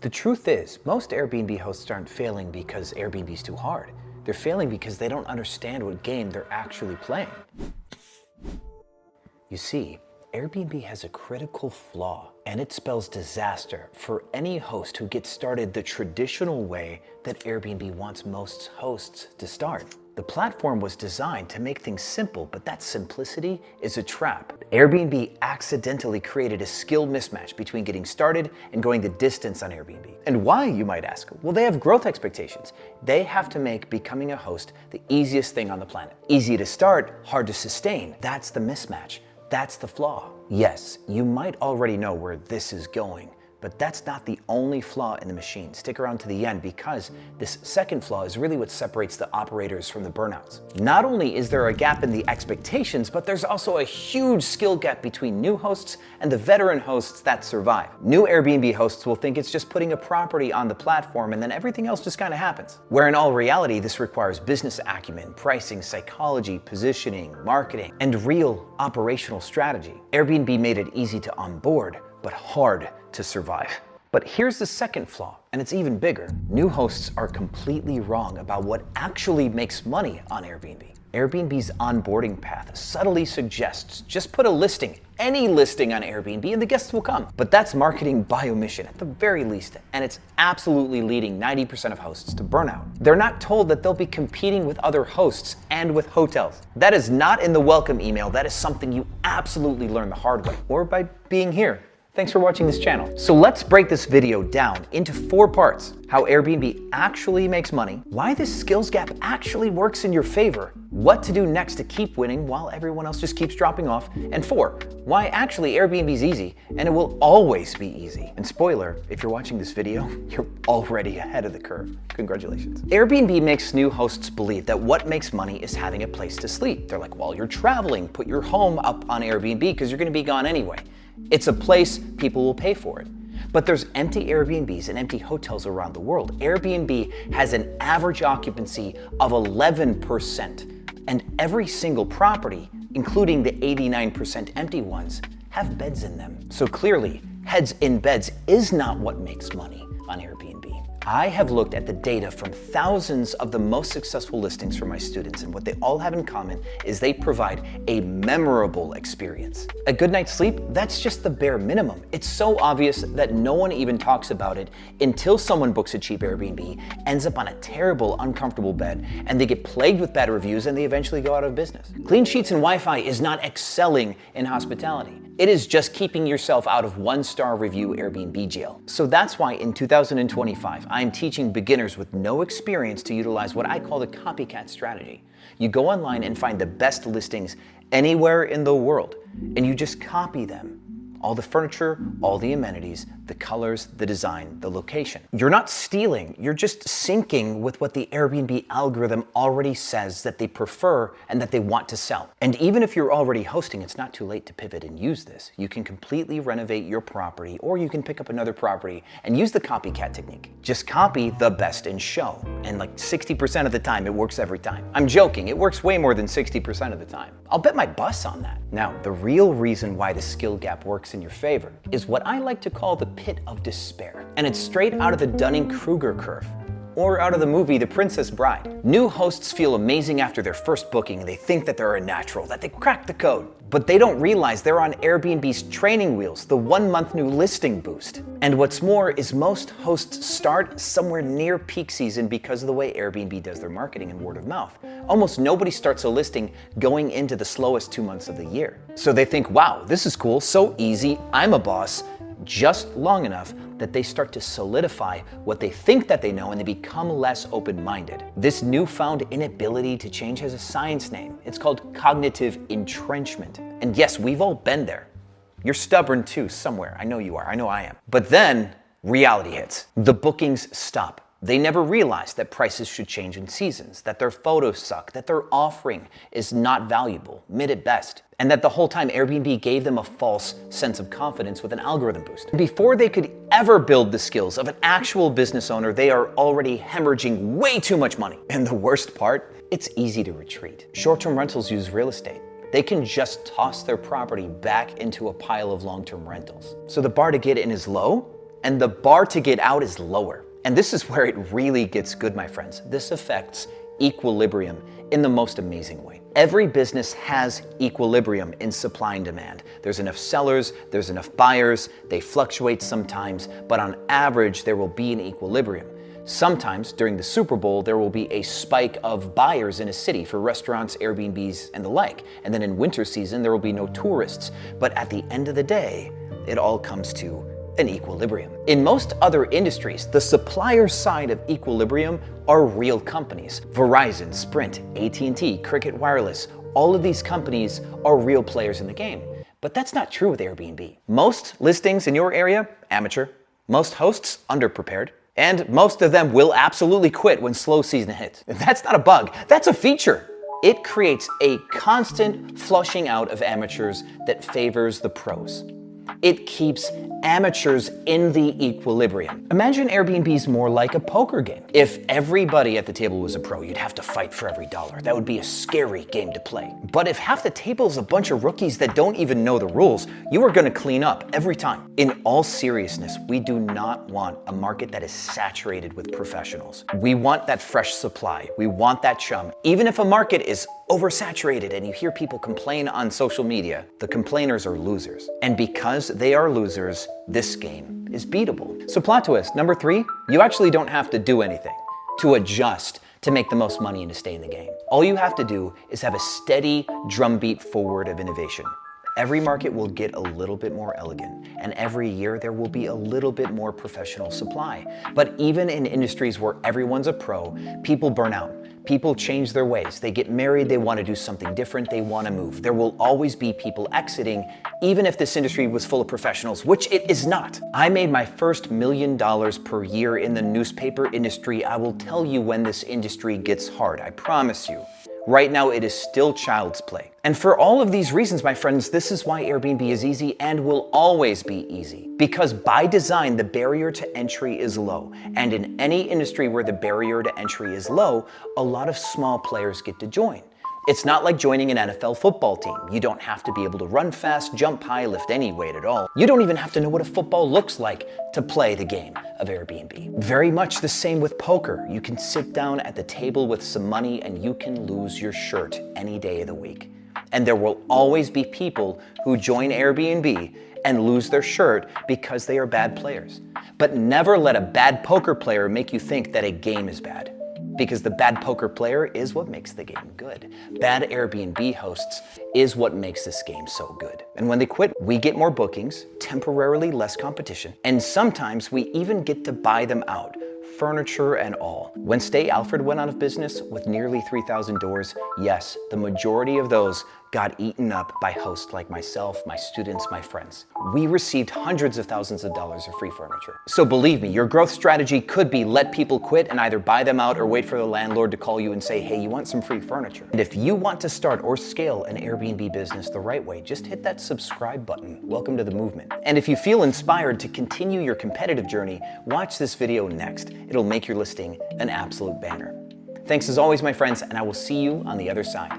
The truth is, most Airbnb hosts aren't failing because Airbnb's too hard. They're failing because they don't understand what game they're actually playing. You see, Airbnb has a critical flaw, and it spells disaster for any host who gets started the traditional way that Airbnb wants most hosts to start. The platform was designed to make things simple, but that simplicity is a trap. Airbnb accidentally created a skill mismatch between getting started and going the distance on Airbnb. And why, you might ask? Well, they have growth expectations. They have to make becoming a host the easiest thing on the planet. Easy to start, hard to sustain. That's the mismatch. That's the flaw. Yes, you might already know where this is going, but that's not the only flaw in the machine. Stick around to the end because this second flaw is really what separates the operators from the burnouts. Not only is there a gap in the expectations, but there's also a huge skill gap between new hosts and the veteran hosts that survive. New Airbnb hosts will think it's just putting a property on the platform and then everything else just kind of happens. Where in all reality, this requires business acumen, pricing, psychology, positioning, marketing, and real operational strategy. Airbnb made it easy to onboard, but hard to survive. But here's the second flaw, and it's even bigger. New hosts are completely wrong about what actually makes money on Airbnb. Airbnb's onboarding path subtly suggests just put a listing, any listing on Airbnb, and the guests will come. But that's marketing by omission at the very least, and it's absolutely leading 90% of hosts to burnout. They're not told that they'll be competing with other hosts and with hotels. That is not in the welcome email. That is something you absolutely learn the hard way, or by being here. Thanks for watching this channel. So let's break this video down into 4 parts. How Airbnb actually makes money, why this skills gap actually works in your favor, what to do next to keep winning while everyone else just keeps dropping off, and 4, why actually Airbnb's easy and it will always be easy. And spoiler, if you're watching this video, you're already ahead of the curve. Congratulations. Airbnb makes new hosts believe that what makes money is having a place to sleep. They're like, well, you're traveling, put your home up on Airbnb because you're gonna be gone anyway. It's a place, people will pay for it. But there's empty Airbnbs and empty hotels around the world. Airbnb has an average occupancy of 11%, and every single property, including the 89% empty ones, have beds in them. So clearly, heads in beds is not what makes money on Airbnb. I have looked at the data from thousands of the most successful listings for my students, and what they all have in common is they provide a memorable experience. A good night's sleep, that's just the bare minimum. It's so obvious that no one even talks about it until someone books a cheap Airbnb, ends up on a terrible, uncomfortable bed, and they get plagued with bad reviews and they eventually go out of business. Clean sheets and Wi-Fi is not excelling in hospitality. It is just keeping yourself out of 1-star review Airbnb jail. So that's why in 2025, I'm teaching beginners with no experience to utilize what I call the copycat strategy. You go online and find the best listings anywhere in the world, and you just copy them. All the furniture, all the amenities, the colors, the design, the location. You're not stealing, you're just syncing with what the Airbnb algorithm already says that they prefer and that they want to sell. And even if you're already hosting, it's not too late to pivot and use this. You can completely renovate your property, or you can pick up another property and use the copycat technique. Just copy the best in show. And like 60% of the time, it works every time. I'm joking, it works way more than 60% of the time. I'll bet my bus on that. Now, the real reason why the skill gap works in your favor is what I like to call the pit of despair. And it's straight out of the Dunning-Kruger curve, or out of the movie The Princess Bride. New hosts feel amazing after their first booking, and they think that they're a natural, that they cracked the code. But they don't realize they're on Airbnb's training wheels, the 1-month new listing boost. And what's more is most hosts start somewhere near peak season because of the way Airbnb does their marketing and word of mouth. Almost nobody starts a listing going into the slowest 2 months of the year. So they think, wow, this is cool, so easy, I'm a boss, just long enough that they start to solidify what they think that they know and they become less open-minded. This newfound inability to change has a science name. It's called cognitive entrenchment. And yes, we've all been there. You're stubborn too, somewhere. I know you are, I know I am. But then reality hits. The bookings stop. They never realize that prices should change in seasons, that their photos suck, that their offering is not valuable, mid at best, and that the whole time Airbnb gave them a false sense of confidence with an algorithm boost. Before they could ever build the skills of an actual business owner, they are already hemorrhaging way too much money. And the worst part, it's easy to retreat. Short-term rentals use real estate. They can just toss their property back into a pile of long-term rentals. So the bar to get in is low, and the bar to get out is lower. And this is where it really gets good, my friends. This affects equilibrium in the most amazing way. Every business has equilibrium in supply and demand. There's enough sellers, there's enough buyers, they fluctuate sometimes, but on average, there will be an equilibrium. Sometimes during the Super Bowl, there will be a spike of buyers in a city for restaurants, Airbnbs, and the like. And then in winter season, there will be no tourists. But at the end of the day, it all comes to an equilibrium. In most other industries, the supplier side of equilibrium are real companies. Verizon, Sprint, AT&T, Cricket Wireless, all of these companies are real players in the game. But that's not true with Airbnb. Most listings in your area, amateur. Most hosts, underprepared. And most of them will absolutely quit when slow season hits. That's not a bug, that's a feature. It creates a constant flushing out of amateurs that favors the pros. It keeps amateurs in the equilibrium. Imagine Airbnb's more like a poker game. If everybody at the table was a pro, you'd have to fight for every dollar. That would be a scary game to play. But if half the table is a bunch of rookies that don't even know the rules, you are gonna clean up every time. In all seriousness, we do not want a market that is saturated with professionals. We want that fresh supply. We want that chum. Even if a market is oversaturated and you hear people complain on social media, the complainers are losers. And because they are losers, this game is beatable. So plot twist, number 3, you actually don't have to do anything to adjust to make the most money and to stay in the game. All you have to do is have a steady drumbeat forward of innovation. Every market will get a little bit more elegant, and every year there will be a little bit more professional supply. But even in industries where everyone's a pro, people burn out. People change their ways. They get married, they want to do something different, they want to move. There will always be people exiting, even if this industry was full of professionals, which it is not. I made my first $1 million per year in the newspaper industry. I will tell you when this industry gets hard, I promise you. Right now, it is still child's play. And for all of these reasons, my friends, this is why Airbnb is easy and will always be easy. Because by design, the barrier to entry is low. And in any industry where the barrier to entry is low, a lot of small players get to join. It's not like joining an NFL football team. You don't have to be able to run fast, jump high, lift any weight at all. You don't even have to know what a football looks like to play the game of Airbnb. Very much the same with poker. You can sit down at the table with some money and you can lose your shirt any day of the week. And there will always be people who join Airbnb and lose their shirt because they are bad players. But never let a bad poker player make you think that a game is bad. Because the bad poker player is what makes the game good. Bad Airbnb hosts is what makes this game so good. And when they quit, we get more bookings, temporarily less competition, and sometimes we even get to buy them out, furniture and all. When Stay Alfred went out of business with nearly 3,000 doors, yes, the majority of those got eaten up by hosts like myself, my students, my friends. We received hundreds of thousands of dollars of free furniture. So believe me, your growth strategy could be let people quit and either buy them out or wait for the landlord to call you and say, hey, you want some free furniture? And if you want to start or scale an Airbnb business the right way, just hit that subscribe button. Welcome to the movement. And if you feel inspired to continue your competitive journey, watch this video next. It'll make your listing an absolute banner. Thanks as always, my friends, and I will see you on the other side.